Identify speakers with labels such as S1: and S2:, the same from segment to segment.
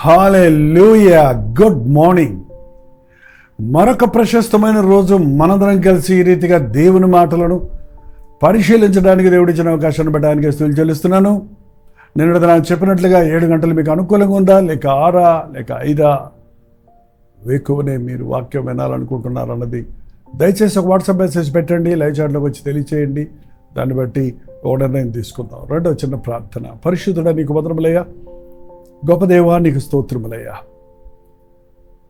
S1: హల్లెలూయా. Good morning. మరొక ప్రశస్తమైన రోజు మనందరం కలిసి ఈ రీతిగా దేవుని మాటలను పరిశీలించడానికి దేవుడిచ్చిన అవకాశాన్ని బట్టి స్తుతులు చెల్లిస్తున్నాను. నేను నాకు చెప్పినట్లుగా 7 గంటలు మీకు అనుకూలంగా ఉందా, లేక 6 లేక 5 వేకువనే మీరు వాక్యం వినాలనుకుంటున్నారు అన్నది దయచేసి ఒక వాట్సాప్ మెసేజ్ పెట్టండి, లైవ్ చాట్లోకి వచ్చి తెలియచేయండి. దాన్ని బట్టి ఒక నిర్ణయం తీసుకుందాం. రెండవ చిన్న ప్రార్థన. పరిశుద్ధుడా నీకు వందనములయ్యా, గొప్ప దేవా నీకు స్తోత్రములయ్యా.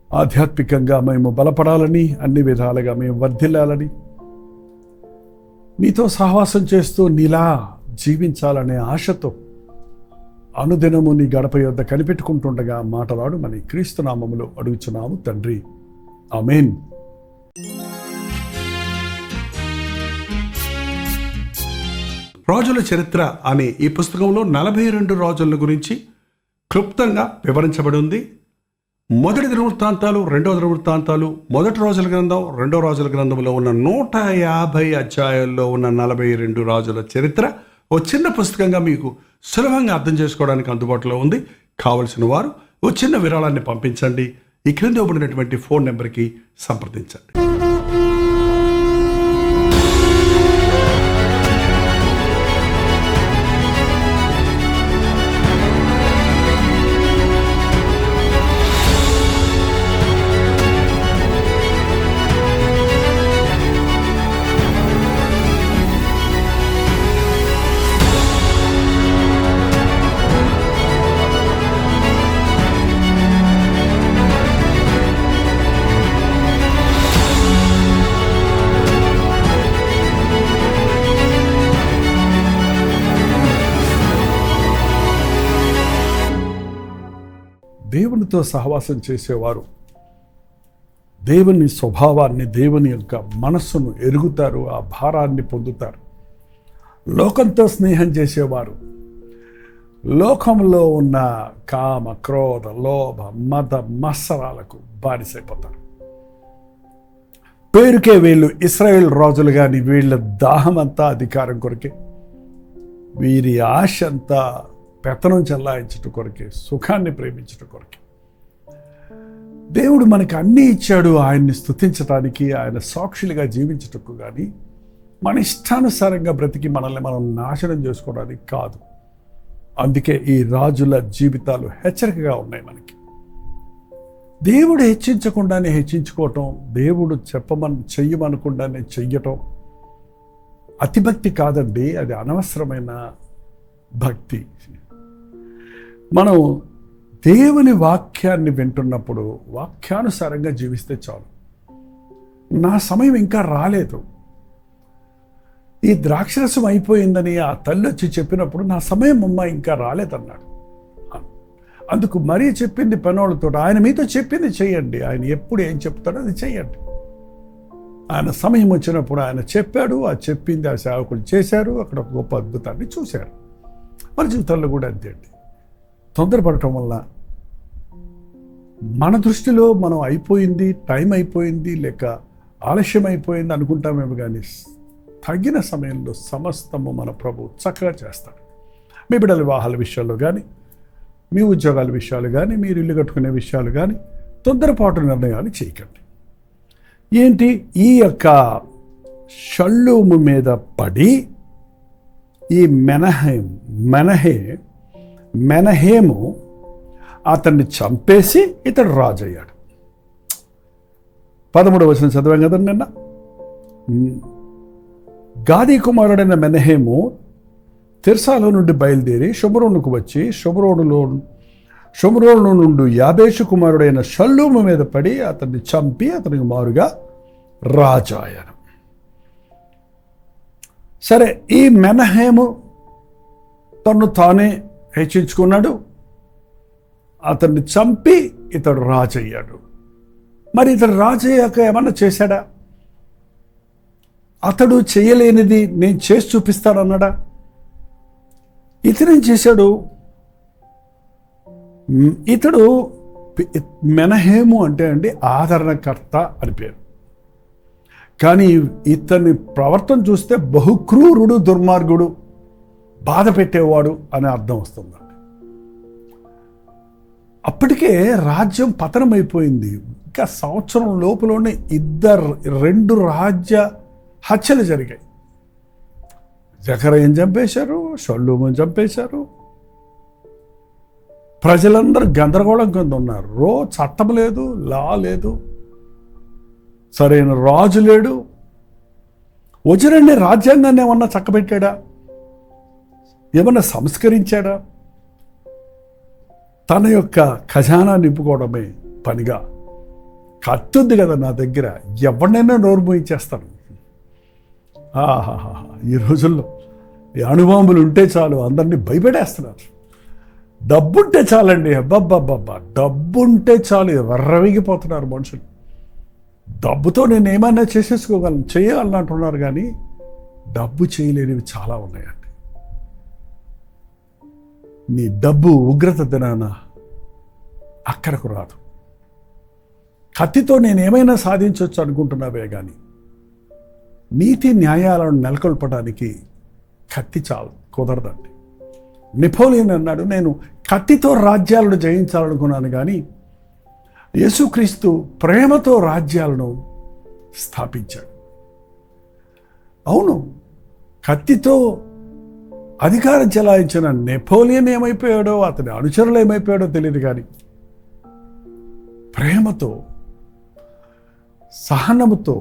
S1: ఆధ్యాత్మికంగా మేము బలపడాలని, అన్ని విధాలుగా మేము వర్ధిల్లాలని, నీతో సహవాసం చేస్తూ నీలా జీవించాలనే ఆశతో అనుదినము నీ గడప యొద్ద కనిపెట్టుకుంటుండగా మాటలాడుమని క్రీస్తు నామములో అడుగుచున్నాము తండ్రి, ఆమేన్. రాజుల చరిత్ర అనే ఈ పుస్తకంలో 42 రాజుల గురించి క్లుప్తంగా వివరించబడి ఉంది. మొదటి దినవృత్తాంతాలు, రెండవ దినవృత్తాంతాలు, మొదటి రాజుల గ్రంథం, రెండవ రాజుల గ్రంథంలో ఉన్న 150 అధ్యాయాల్లో ఉన్న 42 రాజుల చరిత్ర ఓ చిన్న పుస్తకంగా మీకు సులభంగా అర్థం చేసుకోవడానికి అందుబాటులో ఉంది. కావలసిన వారు ఓ చిన్న విరాళాన్ని పంపించండి. ఈ క్రింద ఇవ్వబడినటువంటి ఫోన్ నెంబర్కి సంప్రదించండి. దేవునితో సహవాసం చేసేవారు దేవుని స్వభావాన్ని, దేవుని యొక్క మనస్సును ఎరుగుతారు, ఆ భారాన్ని పొందుతారు. లోకంతో స్నేహం చేసేవారు లోకంలో ఉన్న కామ, క్రోధ, లోభ, మద మత్సరాలకు బానిసైపోతారు. పేరుకే వీళ్ళు ఇశ్రాయేల్ రాజులు, కానీ వీళ్ళ దాహమంతా అధికారం కొరకే, వీరి ఆశ అంతా పెత్తనం చెల్లాయించట కొరకే, సుఖాన్ని ప్రేమించట కొరకే. దేవుడు మనకి అన్నీ ఇచ్చాడు ఆయన్ని స్తుతించటానికి, ఆయన సాక్షులుగా జీవించటకు, కానీ మన ఇష్టానుసారంగా బ్రతికి మనల్ని మనం నాశనం చేసుకోవడానికి కాదు. అందుకే ఈ రాజుల జీవితాలు హెచ్చరికగా ఉన్నాయి మనకి. దేవుడు హెచ్చించకుండానే హెచ్చించుకోవటం, దేవుడు చెయ్యమనకుండానే చెయ్యటం అతిభక్తి కాదండి, అది అనవసరమైన భక్తి. మనం దేవుని వాక్యాన్ని వింటున్నప్పుడు వాక్యానుసారంగా జీవిస్తే చాలు. నా సమయం ఇంకా రాలేదు, ఈ ద్రాక్షరసం అయిపోయిందని ఆ తల్లి వచ్చి చెప్పినప్పుడు నా సమయం అమ్మ ఇంకా రాలేదన్నాడు. అందుకు మరీ చెప్పింది పనోళ్ళతో, ఆయన మీతో చెప్పింది చెయ్యండి, ఆయన ఎప్పుడు ఏం చెప్తాడో అది చెయ్యండి. ఆయన సమయం వచ్చినప్పుడు ఆయన చెప్పాడు, ఆ చెప్పింది ఆ సేవకులు చేశారు, అక్కడ ఒక గొప్ప అద్భుతాన్ని చూశారు. మన జీవితాల్లో కూడా అంతే అండి. తొందరపడటం వల్ల మన దృష్టిలో మనం అయిపోయింది, టైం అయిపోయింది, లేక ఆలస్యం అయిపోయింది అనుకుంటామేమో, కానీ తగిన సమయంలో సమస్తము మన ప్రభు చక్కగా చేస్తాడు. మీ బిడ్డల వివాహాల విషయాల్లో కానీ, మీ ఉద్యోగాల విషయాలు కానీ, మీరు ఇల్లు కట్టుకునే విషయాలు కానీ తొందరపాటు నిర్ణయాలు చేయకండి. ఏంటి, ఈ యొక్క షల్లూము మీద పడి ఈ మెనహేము అతన్ని చంపేసి ఇతడు రాజు అయ్యాడు. 13వ వచనం చదివాం కదా నిన్న. గాదీ కుమారుడైన మెనహేము తిర్సాలో నుండి బయలుదేరి షోమ్రోనుకు వచ్చి షోమ్రోను నుండి యాబేషు కుమారుడైన షల్లూము మీద పడి అతన్ని చంపి అతనికి మారుగా రాజు అయ్యాడు. సరే, ఈ మెనహేము తను తానే హెచ్చించుకున్నాడు, అతన్ని చంపి ఇతడు రాజు అయ్యాడు. మరి ఇతడు రాజు అయ్యాక ఏమన్నా చేశాడా? అతడు చేయలేనిది నేను చేసి చూపిస్తానన్నాడా? ఇతనేం చేశాడు? ఇతడు మెనహేము అంటే అండి ఆదరణకర్త అని పేరు, కానీ ఇతని ప్రవర్తన చూస్తే బహుక్రూరుడు, దుర్మార్గుడు, బాధ పెట్టేవాడు అనే అర్థం వస్తుందండి. అప్పటికే రాజ్యం పతనమైపోయింది. ఇంకా సంవత్సరం లోపులోనే 2 రాజ్య హత్యలు జరిగాయి. జకరయ్యను చంపేశారు, షల్లూమును చంపేశారు. ప్రజలందరూ గందరగోళం కింద ఉన్నారు. చట్టం లేదు, లా లేదు, సరైన రాజు లేడు. వజ్రాన్ని రాజ్యాంగాన్ని ఏమన్నా చక్కబెట్టాడా? ఏమన్నా సంస్కరించాడా? తన యొక్క ఖజానా నింపుకోవడమే పనిగా, కత్తుంది కదా నా దగ్గర, ఎవరినైనా నోరు మూయించేస్తాను. ఆహాహా, ఈ రోజుల్లో ఈ అణుబాంబులు ఉంటే చాలు అందరినీ భయపెట్టేస్తున్నారు. డబ్బుంటే చాలండి, అబ్బబ్బబ్బబ్బా, డబ్బుంటే చాలు ఎర్రవిగిపోతున్నారు మనుషులు. డబ్బుతో నేను ఏమైనా చేసేసుకోగలను, చేయాలని అంటున్నారు, కానీ డబ్బు చేయలేనివి చాలా ఉన్నాయండి. నీ డబ్బు ఉగ్రత దినాన అక్కడకు రాదు. కత్తితో నేనేమైనా సాధించవచ్చు అనుకుంటున్నావే కానీ నీతి న్యాయాలను నెలకొల్పడానికి కత్తి చాలు, కుదరదండి. నెపోలియన్ అన్నాడు, నేను కత్తితో రాజ్యాలను జయించాలనుకున్నాను, కానీ యేసుక్రీస్తు ప్రేమతో రాజ్యాలను స్థాపించాడు. అవును, కత్తితో అధికారం చెలాయించిన నెపోలియన్ ఏమైపోయాడో, అతని అనుచరులు ఏమైపోయాడో తెలియదు, కానీ ప్రేమతో, సహనముతో,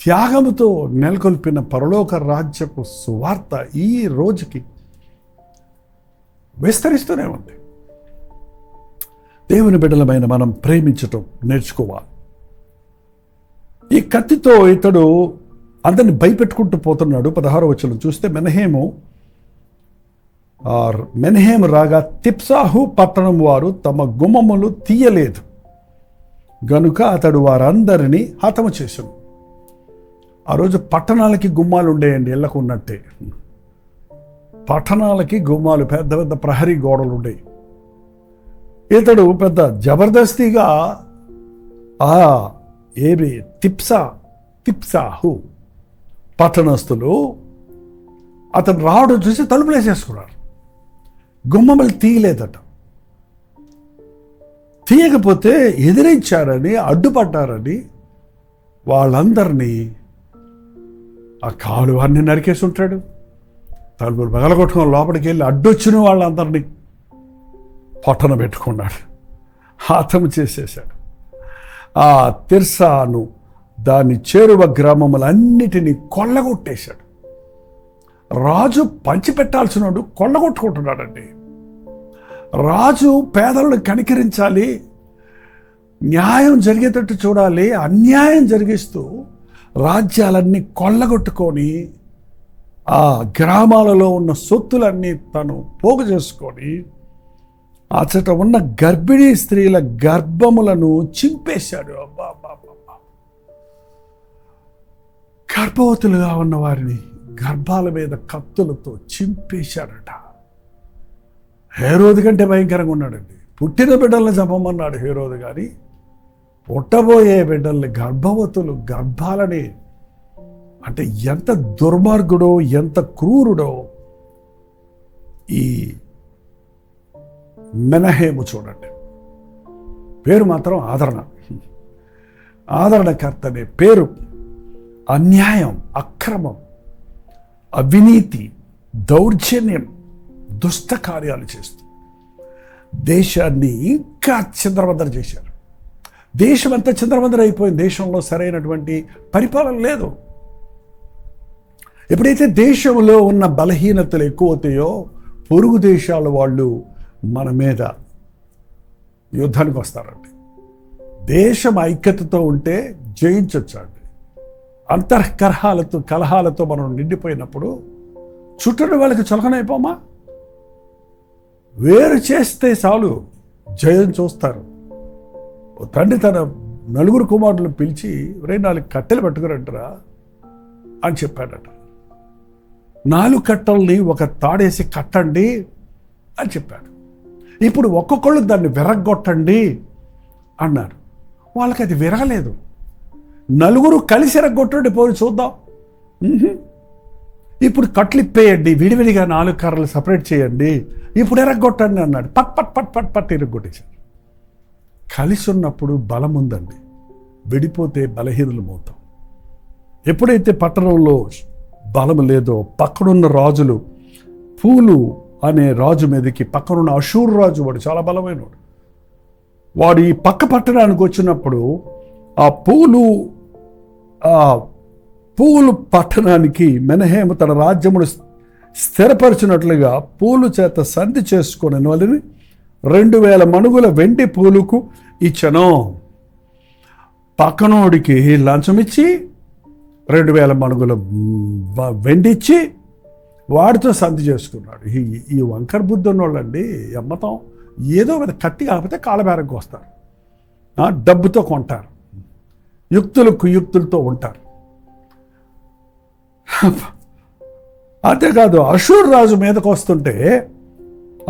S1: త్యాగముతో నెలకొల్పిన పరలోక రాజ్యపు సువార్త ఈ రోజుకి విస్తరిస్తూనే ఉంది. దేవుని బిడ్డలమైన మనం ప్రేమించటం నేర్చుకోవాలి. ఈ కత్తితో ఇతడు అందరిని భయపెట్టుకుంటూ పోతున్నాడు. 16వ వచనం చూస్తే, మెనహేము రాగా తిప్సాహు పట్టణం వారు తమ గుమ్మములు తీయలేదు గనుక అతడు వారందరినీ హతము చేశాడు. ఆ రోజు పట్టణాలకి గుమ్మాలు ఉండేయండి, ఇళ్లకు ఉన్నట్టే. పట్టణాలకి గుమ్మాలు, పెద్ద పెద్ద ప్రహరీ గోడలు ఉండేవి. ఇతడు పెద్ద జబర్దస్తిగా తిప్సాహు పట్టణస్తులు అతను రావడం చూసి తలుపులు వేసేసుకున్నారు. గుమ్మములు తీయలేదట. తీయకపోతే ఎదిరించారని, అడ్డుపడ్డారని వాళ్ళందరినీ ఆ కాలు అన్ని నరికేసి ఉంటాడు. తలుపులు పగలగొట్టుకొని లోపలికి వెళ్ళి అడ్డొచ్చిన వాళ్ళందరినీ పొట్టన పెట్టుకున్నాడు, హతము చేసేశాడు. ఆ తిర్సాను, దాని చేరువ గ్రామములన్నిటినీ కొల్లగొట్టేశాడు. రాజు పంచిపెట్టాల్సినోడు కొల్లగొట్టుకుంటున్నాడండి. రాజు పేదలను కనికరించాలి, న్యాయం జరిగేటట్టు చూడాలి. అన్యాయం జరిగిస్తూ రాజ్యాలన్నీ కొల్లగొట్టుకొని ఆ గ్రామాలలో ఉన్న సొత్తులన్నీ తను పోగు చేసుకొని అచట ఉన్న గర్భిణీ స్త్రీల గర్భములను చింపేశాడు. గర్భవతులుగా ఉన్న వారిని గర్భాల మీద కత్తులతో చింపేశాడట. హేరోదు కంటే భయంకరంగా ఉన్నాడండి. పుట్టిన బిడ్డల్ని చంపమన్నాడు హేరోదు, కానీ పుట్టబోయే బిడ్డల్ని, గర్భవతులు గర్భాలని, అంటే ఎంత దుర్మార్గుడో, ఎంత క్రూరుడో ఈ మెనహేము చూడండి. పేరు మాత్రం ఆదరణకర్తనే పేరు. అన్యాయం, అక్రమం, అవినీతి, దౌర్జన్యం, దుష్ట కార్యాలు చేస్తూ దేశాన్ని ఇంకా చిందరవందర చేశారు. దేశం అంతా చిందరవందర అయిపోయింది. దేశంలో సరైనటువంటి పరిపాలన లేదు. ఎప్పుడైతే దేశంలో ఉన్న బలహీనతలు ఎక్కువ అవుతాయో పొరుగు దేశాల వాళ్ళు మన మీద యుద్ధానికి వస్తారండి. దేశం ఐక్యతతో ఉంటే జయించొచ్చండి. కలహాలతో మనం నిండిపోయినప్పుడు చుట్టూ వాళ్ళకి చులకనైపోమా? వేరు చేస్తే చాలు జయం చూస్తారు. తండ్రి తన 4 కుమారులను పిలిచి, 4 కట్టెలు పట్టుకురంటరా అని చెప్పాడట. 4 కట్టల్ని ఒక తాడేసి కట్టండి అని చెప్పాడు. ఇప్పుడు ఒక్కొక్కళ్ళు దాన్ని విరగ్గొట్టండి అన్నారు. వాళ్ళకి అది విరగలేదు. 4 కలిసి విరగొట్టండి, పోయి చూద్దాం. ఇప్పుడు కట్లు ఇప్పేయండి, విడివిడిగా 4 కర్రలు సపరేట్ చేయండి, ఇప్పుడు ఎరగొట్టండి అన్నాడు. పట్ పట్ పట్ పట్ పట్ ఎరగొట్టేశారు. కలిసి ఉన్నప్పుడు బలం ఉందండి, విడిపోతే బలహీనులమవుతాం. ఎప్పుడైతే పట్టణంలో బలం లేదో, పక్కనున్న రాజులు, పూలు అనే రాజు మీదకి, పక్కనున్న అషూరు రాజు, వాడు చాలా బలమైనవాడు, వాడు ఈ పక్క పట్టణానికి వచ్చినప్పుడు ఆ పూలు పట్టణానికి మెనహేము తన రాజ్యమును స్థిరపరిచినట్లుగా పూలు చేత సంధి చేసుకుని వాళ్ళని 2000 మణుగుల వెండి పూలుకు ఇచ్చను. పక్కనోడికి లంచం ఇచ్చి 2000 మణుగుల వెండి ఇచ్చి వాడితో సంధి చేసుకున్నాడు. ఈ వంకర బుద్ధి ఉన్నోళ్ళండి ఎమ్మతం ఏదో కత్తి కాకపోతే కాలబేరంకి వస్తారు, డబ్బుతో కొంటారు, కుయుక్తులతో ఉంటారు. అంతేకాదు అషూరు రాజు మీదకు వస్తుంటే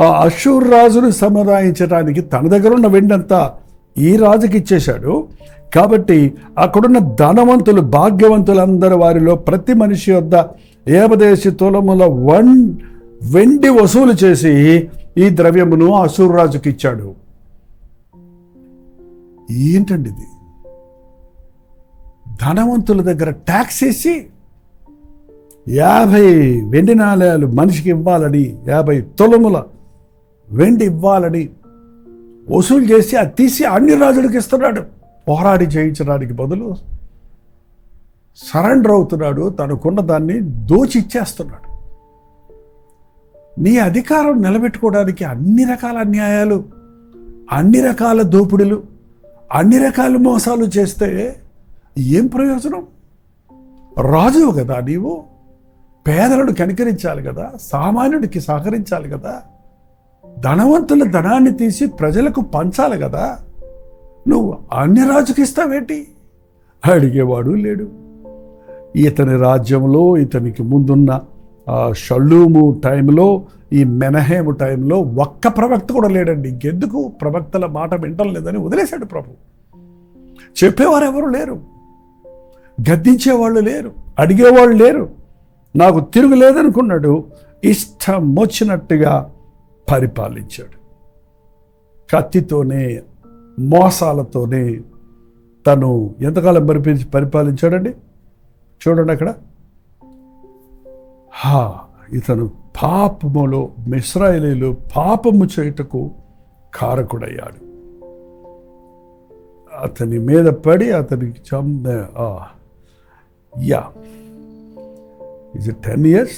S1: ఆ అషూరు రాజును సముదాయించడానికి తన దగ్గర ఉన్న వెండంతా ఈ రాజుకి ఇచ్చేశాడు. కాబట్టి అక్కడున్న ధనవంతులు, భాగ్యవంతులందరూ వారిలో ప్రతి మనిషి వద్ద 50 తులముల వెండి వసూలు చేసి ఈ ద్రవ్యమును అషూరు రాజుకి ఇచ్చాడు. ఏంటండి ఇది? ధనవంతుల దగ్గర ట్యాక్స్ వేసి 50 వెండి నాణేలు మనిషికి ఇవ్వాలని, 50 తులముల వెండి ఇవ్వాలని వసూలు చేసి అది తీసి అన్ని రాజులకు ఇస్తున్నాడు. పోరాడి జయించడానికి బదులు సరెండర్ అవుతున్నాడు, తనకున్న దాన్ని దోచి ఇచ్చేస్తున్నాడు. నీ అధికారం నిలబెట్టుకోవడానికి అన్ని రకాల అన్యాయాలు, అన్ని రకాల దోపిడులు, అన్ని రకాల మోసాలు చేస్తే ఏం ప్రయోజనం? రాజువు కదా నీవు, పేదలను కనికరించాలి కదా, సామాన్యుడికి సహకరించాలి కదా, ధనవంతుల ధనాన్ని తీసి ప్రజలకు పంచాలి కదా. నువ్వు అన్ని రాజుకి ఇస్తావేంటి? అడిగేవాడు లేడు. ఇతని రాజ్యంలో, ఇతనికి ముందున్న షల్లూము టైంలో, ఈ మెనహేము టైంలో ఒక్క ప్రవక్త కూడా లేడండి. ఇంకెందుకు ప్రవక్తల మాట వింటం లేదని వదిలేశాడు ప్రభు. చెప్పేవారు ఎవరు లేరు, గద్దించేవాళ్ళు లేరు, అడిగేవాళ్ళు లేరు. నాకు తిరుగు లేదనుకున్నాడు, ఇష్టం వచ్చినట్టుగా పరిపాలించాడు. కత్తితోనే, మోసాలతోనే తను ఎంతకాలం పరిపాలించాడండి? చూడండి అక్కడ. ఇతను పాపములో, ఇశ్రాయేలీయులు పాపము చేయుటకు కారకుడయ్యాడు. అతని మీద పడి అతనికి ఇది 10 years.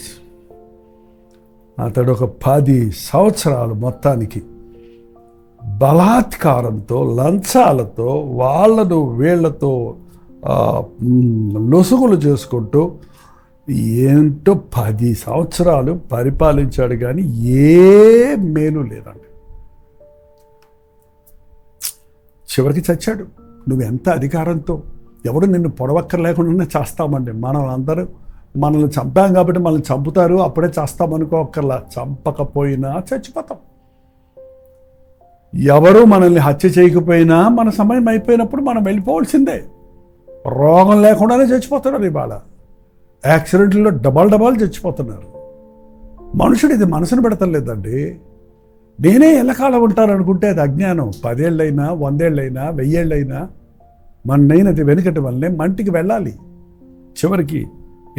S1: అతడు ఒక 10 సంవత్సరాలు మొత్తానికి బలాత్కారంతో, లంచాలతో, వీళ్లతో లొసుగులు చేసుకుంటూ ఏంటో 10 సంవత్సరాలు పరిపాలించాడు. కానీ ఏ మేలు లేదండి. చివరికి చచ్చాడు. నువ్వు ఎంత అధికారంతో, ఎవడు నిన్ను పొడవక్కర్లేకుండా చేస్తామండి. మనల్ని చంపాం కాబట్టి మనల్ని చంపుతారు, అప్పుడే చేస్తామనుకోక్కర్లా. చంపకపోయినా చచ్చిపోతాం. ఎవరు మనల్ని హత్య చేయకపోయినా మన సమయం అయిపోయినప్పుడు మనం వెళ్ళిపోవాల్సిందే. రోగం లేకుండానే చచ్చిపోతున్నారు. ఇవాళ యాక్సిడెంట్లో డబల్ చచ్చిపోతున్నారు. మనుషుడు ఇది మనసును పెడతలేదండి. నేనే ఎల్లకాలం ఉంటాననుకుంటే అది అజ్ఞానం. 10 ఏళ్ళైనా, 100 ఏళ్ళైనా, 1000 ఏళ్ళైనా మన్నైనది వెనుకటి వల్లనే మంటికి వెళ్ళాలి. చివరికి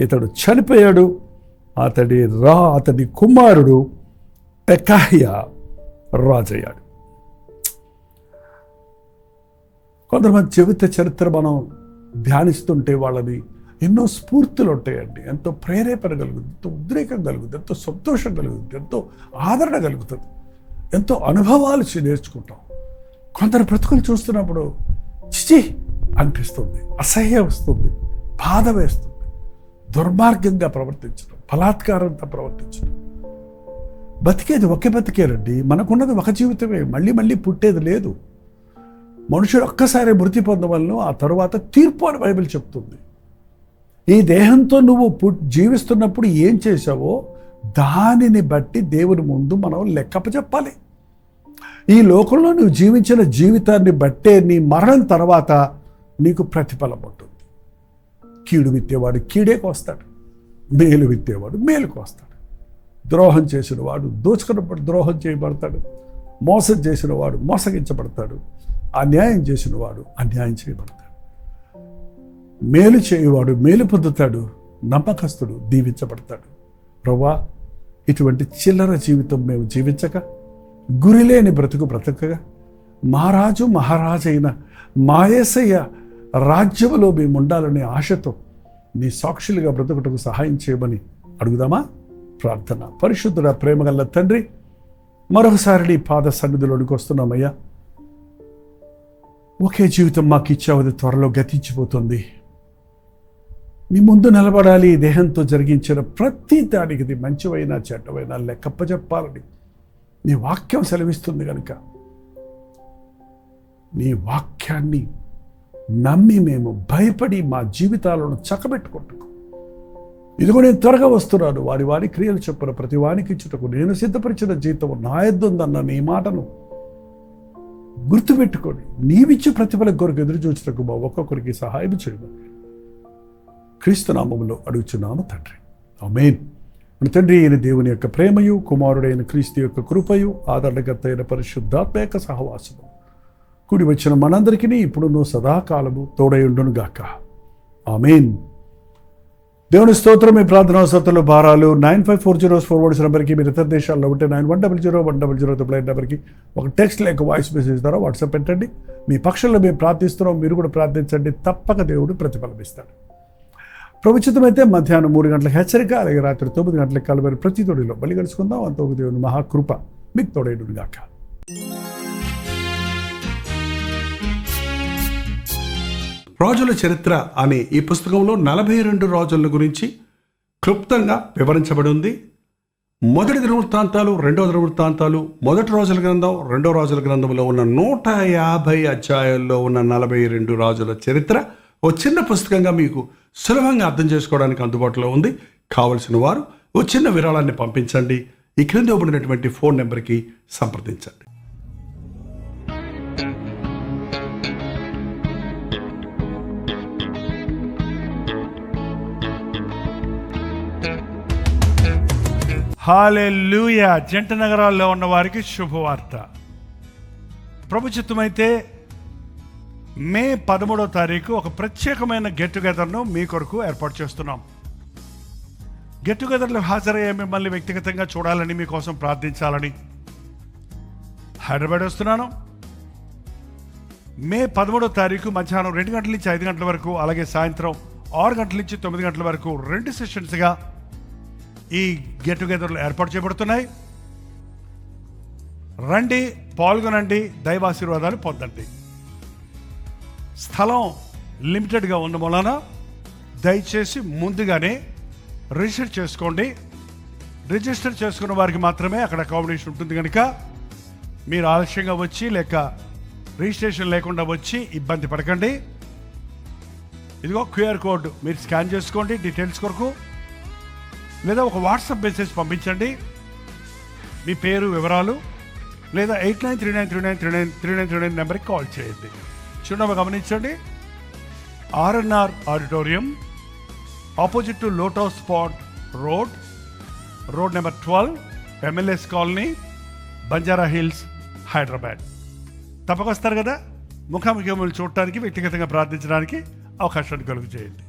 S1: ఇతడు చనిపోయాడు. అతడి కుమారుడు పెకాహియా రాజయ్యాడు. కొంతమంది జీవిత చరిత్ర మనం ధ్యానిస్తుంటే వాళ్ళని ఎన్నో స్ఫూర్తులు ఉంటాయండి. ఎంతో ప్రేరేపణ కలుగుతుంది, ఎంతో ఉద్రేకం కలుగుతుంది, ఎంతో సంతోషం కలుగుతుంది, ఎంతో ఆదరణ కలుగుతుంది, ఎంతో అనుభవాలు నేర్చుకుంటాం. కొందరు బ్రతుకులు చూస్తున్నప్పుడు చిచి అనిపిస్తుంది, అసహ్యం వస్తుంది, బాధ వేస్తుంది. దుర్మార్గంగా ప్రవర్తించడం, బలాత్కారంతో ప్రవర్తించడం. బతికేది ఒకే బతికేనండి. మనకున్నది ఒక జీవితమే, మళ్ళీ పుట్టేది లేదు. మనుషుడు ఒక్కసారి మృతి పొందవలను, ఆ తరువాత తీర్పు అని బైబిల్ చెప్తుంది. ఈ దేహంతో నువ్వు జీవిస్తున్నప్పుడు ఏం చేశావో దానిని బట్టి దేవుని ముందు మనం లెక్కప్ప చెప్పాలి. ఈ లోకంలో నువ్వు జీవించిన జీవితాన్ని బట్టే నీ మరణం తర్వాత నీకు ప్రతిఫలం ఉంటుంది. కీడు విత్తేవాడు కీడే కోస్తాడు, మేలు విత్తేవాడు మేలుకు వస్తాడు. ద్రోహం చేసిన వాడు దోచుకున్నప్పుడు ద్రోహం చేయబడతాడు. మోసం చేసిన వాడు మోసగించబడతాడు. అన్యాయం చేసిన వాడు అన్యాయం చేయబడతాడు. మేలు చేయువాడు మేలు పొందుతాడు. నమ్మకస్తుడు దీవించబడతాడు. ప్రభువా, ఇటువంటి చిల్లర జీవితం మేము జీవించక, గురిలేని బ్రతుకు బ్రతకగా, మహారాజు మహారాజైన మా యేసయ్య రాజ్యములో మేము ఉండాలనే ఆశతో నీ సాక్షులుగా బ్రతుకుటకు సహాయం చేయమని అడుగుదామా? ప్రార్థన. పరిశుద్ధుడ, ప్రేమగల్ల తండ్రి, మరొకసారి నీ పాద సన్నిధిలోనికి వస్తున్నామయ్యా. ఒకే జీవితం మాకు ఇచ్చావది త్వరలో గతించిపోతుంది. మీ ముందు నిలబడాలి. ఈ దేహంతో జరిగించిన ప్రతి దానికి ఇది మంచివైనా చెడ్డవైనా లెక్కప్పచెప్పాలని నీ వాక్యం సెలవిస్తుంది కనుక నీ వాక్యాన్ని నమ్మి మేము భయపడి మా జీవితాలను చక్కబెట్టుకుంటాం. ఇదిగో నేను త్వరగా వస్తున్నాను, వారి వారి క్రియలు చొప్పున ప్రతి వానికి ఇచ్చుటకు నేను సిద్ధపరిచిన జీతం నా యొద్దుందన్న నీ మాటను గుర్తుపెట్టుకొని నీవిచ్చే ప్రతిఫల కొరకు ఎదురు చూచుటకు మా ఒక్కొక్కరికి సహాయం చేయమని క్రీస్తు నామములో అడుగుచున్నాము తండ్రి. ఆమేన్. మన తండ్రి అయిన దేవుని యొక్క ప్రేమయు, కుమారుడైన క్రీస్తు యొక్క కృపయు, ఆదరణకర్త అయిన పరిశుద్ధాత్మ యొక్క సహవాసము కూడి వచ్చిన మనందరికీ ఇప్పుడును సదాకాలము తోడయుండును గాక. ఆమేన్. దేవుని స్తోత్రం. మీ ప్రార్థనా అవసరాలు భారాలు 9540 నెంబర్కి, మీరు ఇతర దేశాల్లో ఉంటే 9100 నెంబర్కి ఒక టెక్స్ట్ లేక వాయిస్ మెసేజ్ ద్వారా వాట్సాప్ పెట్టండి. మీ పక్షంలో మేము ప్రార్థిస్తున్నాం, మీరు కూడా ప్రార్థించండి. తప్పక దేవుడు ప్రతిఫలం ఇస్తాడు. ప్రవచితమైతే మధ్యాహ్నం 3 గంటలకు హెచ్చరిక, అలాగే రాత్రి 9 గంటలకు కలవరి ప్రతి తోడిలో బలి కలుసుకుందాం. అంత ఒక దేవుని మహాకృప మీకు తోడైండును గాక. రాజుల చరిత్ర అనే ఈ పుస్తకంలో 42 రాజుల గురించి క్లుప్తంగా వివరించబడి ఉంది. మొదటి దినవృత్తాంతాలు, రెండవ దినవృత్తాంతాలు, మొదటి రోజుల గ్రంథం, రెండవ రాజుల గ్రంథంలో ఉన్న 150 అధ్యాయాల్లో ఉన్న 42 రాజుల చరిత్ర ఓ చిన్న పుస్తకంగా మీకు సులభంగా అర్థం చేసుకోవడానికి అందుబాటులో ఉంది. కావలసిన వారు ఓ చిన్న విరాళాన్ని పంపించండి. ఈ క్రింద ఇవ్వబడినటువంటి ఫోన్ నెంబర్కి సంప్రదించండి. హల్లెలూయా. జంట నగరాల్లో ఉన్న వారికి శుభవార్త. ప్రభు చిత్తమైతే మే 13వ తారీఖు ఒక ప్రత్యేకమైన గెట్ టుగెదర్ను మీ కొరకు ఏర్పాటు చేస్తున్నాం. గెట్ టుగెదర్లో హాజరయ్యే మిమ్మల్ని వ్యక్తిగతంగా చూడాలని, మీకోసం ప్రార్థించాలని హైదరాబాద్ వస్తున్నాను. మే 13వ తారీఖు మధ్యాహ్నం 2 గంటల నుంచి 5 గంటల వరకు, అలాగే సాయంత్రం 6 గంటల నుంచి 9 గంటల వరకు 2 సెషన్స్గా ఈ గెట్ టుగెదర్లు ఏర్పాటు చేయబడుతున్నాయి. రండి, పాల్గొనండి, దైవాశీర్వాదాలు పొందండి. స్థలం లిమిటెడ్గా ఉన్న మూలన దయచేసి ముందుగానే రిజిస్టర్ చేసుకోండి. రిజిస్టర్ చేసుకున్న వారికి మాత్రమే అక్కడ అకామిడేషన్ ఉంటుంది కనుక మీరు ఆలస్యంగా వచ్చి లేక రిజిస్ట్రేషన్ లేకుండా వచ్చి ఇబ్బంది పడకండి. ఇదిగో QR కోడ్ మీరు స్కాన్ చేసుకోండి డీటెయిల్స్ కొరకు, లేదా ఒక వాట్సాప్ మెసేజ్ పంపించండి మీ పేరు వివరాలు, లేదా 8939393939 నెంబర్కి కాల్ చేయండి. చిరునామా గమనించండి. RNR auditorium, opposite to lotus spot road number 12, MLS colony, Banjara hills, Hyderabad. తప్పక వస్తారు కదా. ముఖాముఖి చూడటానికి, వ్యక్తిగతంగా ప్రార్థించడానికి అవకాశాన్ని కలుగు చేయండి.